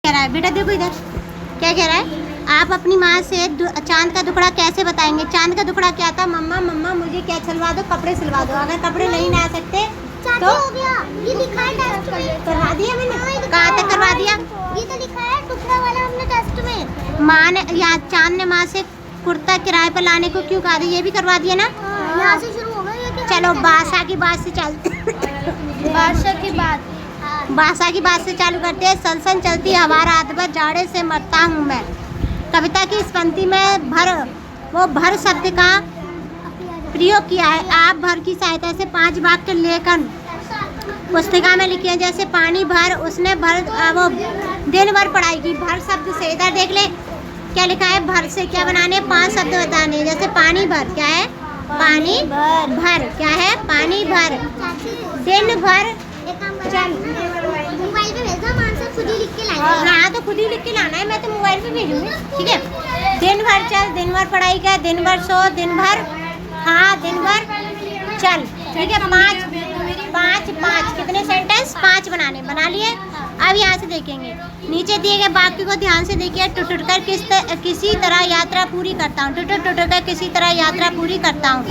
कह रहा है बेटा, देखो इधर क्या कह रहा है। आप अपनी माँ से चांद का दुखड़ा कैसे बताएंगे। चांद का दुखड़ा क्या था, मम्मा मम्मा मुझे क्या सिलवा दो, कपड़े सिलवा दो। अगर कपड़े नहीं ला सकते तो हो गया, ये लिखा है टेस्ट में। करवा दिया मैंने। कहाँ तक करवा दिया? ये तो लिखा है टुकड़ा वाला हमने टेस्ट में। माँ ने या चांद ने माँ से कुर्ता किराए पर लाने को क्यों कहा था, ये भी करवा दिया ना। यहाँ से शुरू होगा ये। चलो बादशाह की बात से चलते बादशाह की बात, बादशाह की बात से चालू करते हैं। सनसन चलती हवा रात भर जाड़े से मरता हूँ मैं। कविता की इस पंक्ति में भर शब्द का प्रयोग किया है। आप भर की सहायता से 5 वाक्य लेखन पुस्तिका में लिखे हैं। जैसे पानी भर, उसने भर वो दिन भर पढ़ाई की। भर शब्द से इधर देख ले क्या लिखा है। भर से क्या बनाने, 5 शब्द बताने। जैसे पानी भर क्या है, पानी भर क्या है, पानी भर। दिन भर चल मोबाइल पे भेजना, मान से खुद ही लिख के लाएंगे। हाँ तो खुद ही लिख के लाना है, मैं तो मोबाइल पे भेजूंगी। ठीक है। दिन भर चल, दिन भर पढ़ाई कर, दिन भर सो, दिन भर हाँ, दिन भर चल। ठीक है। 5 कितने सेंटेंस, 5 बना लिए। अब यहाँ से देखेंगे नीचे दिए गए वाक्य को ध्यान से देखिए। टुट कर किसी तरह यात्रा पूरी करता हूँ। टुट कर किसी तरह यात्रा पूरी करता हूँ।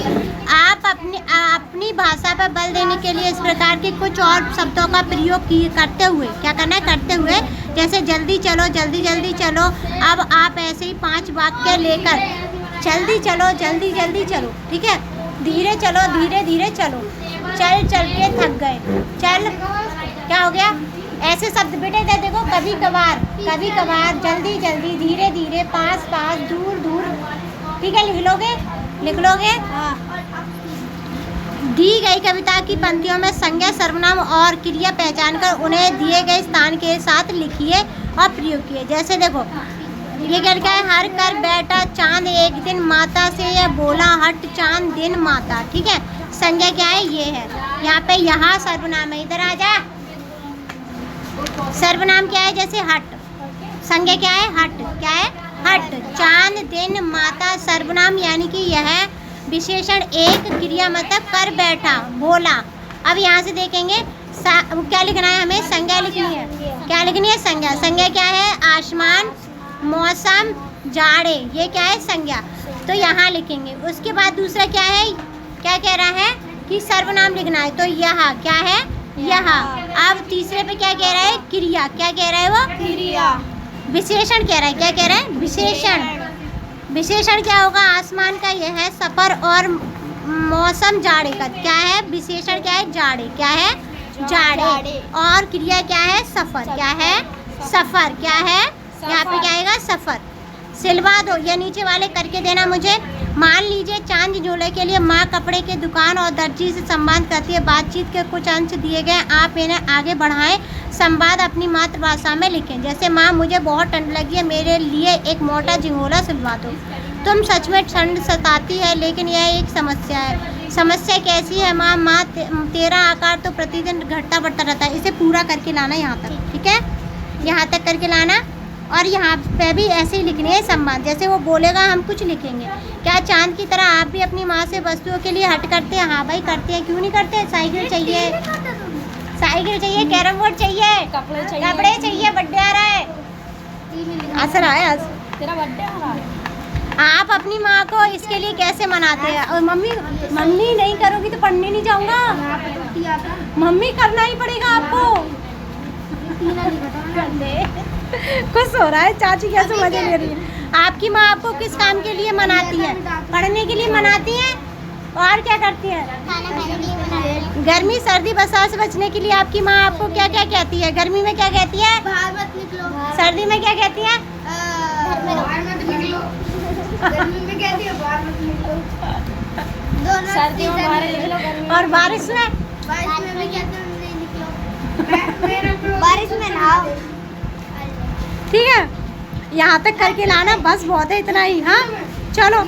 आप अपनी भाषा पर बल देने के लिए इस प्रकार के कुछ और शब्दों का प्रयोग करते हुए क्या करना है, करते हुए। जैसे जल्दी चलो, जल्दी जल्दी चलो। अब आप ऐसे ही 5 वाक्य लेकर जल्दी चलो, जल्दी जल्दी चलो। ठीक है। धीरे चलो, धीरे धीरे चलो। चल चल के थक गए, चल क्या हो गया। ऐसे शब्द बेटे इधर देखो, कभी कभार, जल्दी जल्दी, धीरे धीरे, पास पास, दूर दूर। ठीक है। लिख लोगे। दी गई कविता की पंक्तियों में संज्ञा, सर्वनाम और क्रिया पहचान कर उन्हें दिए गए स्थान के साथ लिखिए और प्रयोग किए। जैसे देखो ये क्या लिखा है, हर कर बैठा चांद एक दिन माता से, यह बोला हट चांद दिन माता। ठीक है। संज्ञा क्या है, ये है। यहाँ पे यहाँ सर्वनाम है, इधर आ जा। सर्वनाम क्या है, जैसे हट। संज्ञा क्या है, हट क्या है, हट। चांद दिन माता सर्वनाम यानी कि यह विशेषण एक, क्रिया मतलब कर बैठा, बोला। अब यहाँ से देखेंगे क्या लिखना है, हमें संज्ञा लिखनी है। क्या लिखनी है, संज्ञा। संज्ञा क्या है, आसमान, मौसम, जाड़े, ये क्या है संज्ञा। तो यहाँ लिखेंगे। उसके बाद दूसरा क्या है, क्या कह रहा है कि सर्वनाम लिखना है, तो यहाँ क्या है, यहाँ। अब तीसरे पे क्या कह रहा है, क्रिया। क्या कह रहा है वो, क्रिया। विशेषण कह रहा है, क्या कह रहा है, विशेषण। विशेषण क्या होगा, आसमान का यह है, सफर और मौसम जाड़े का क्या है, विशेषण क्या है, जाड़े क्या है, जाड़े। और क्रिया क्या है, सफर क्या है, सफर क्या है, यहाँ पे क्या आएगा, सफर। सिलवा दो, ये नीचे वाले करके देना मुझे। मान लीजिए चांद झोले के लिए माँ कपड़े के दुकान और दर्जी से संवाद करती है। बातचीत के कुछ अंश दिए गए, आप इन्हें आगे बढ़ाएं। संवाद अपनी मातृभाषा में लिखें। जैसे माँ मुझे बहुत ठंड लगी है, मेरे लिए एक मोटा झोला सिलवा दो। तुम सच में ठंड सताती है, लेकिन यह एक समस्या है। समस्या कैसी है माँ तेरा आकार तो प्रतिदिन घटता बढ़ता रहता है। इसे पूरा करके लाना यहाँ तक। ठीक है, यहाँ तक करके लाना। और यहाँ पे भी ऐसे ही लिखनी है संवाद। जैसे वो बोलेगा हम कुछ लिखेंगे। क्या चांद की तरह आप भी अपनी माँ से वस्तुओं के लिए हट करते हैं। हाँ भाई करते हैं, क्यों नहीं करते। साइकिल चाहिए, कैरम बोर्ड चाहिए, कपड़े चाहिए। बर्थडे आ रहा है, असर आया आज तेरा बर्थडे आ रहा है। आप अपनी माँ को इसके लिए कैसे मनाते हैं। और मम्मी नहीं करोगी तो पढ़ने नहीं जाऊँगा। मम्मी करना ही पड़ेगा आपको। खुश हो रहा है, चाची कैसे मजे ले रही है। आपकी माँ आपको किस काम के लिए मनाती है, पढ़ने के लिए मनाती है। और क्या करती है, गर्मी सर्दी बरसात से बचने के लिए आपकी माँ आपको क्या क्या कहती है। गर्मी में क्या कहती है, बाहर मत निकलो। सर्दी में क्या कहती है, बाहर मत निकलो। गर्मी में कहती है बाहर मत निकलो। दोनों सर्दियों में बाहर निकलो, और बारिश में भी कहते हैं नहीं निकलो। बारिश में नहाओ। ठीक है, यहाँ तक करके लाना, बस बहुत है इतना ही। हाँ चलो।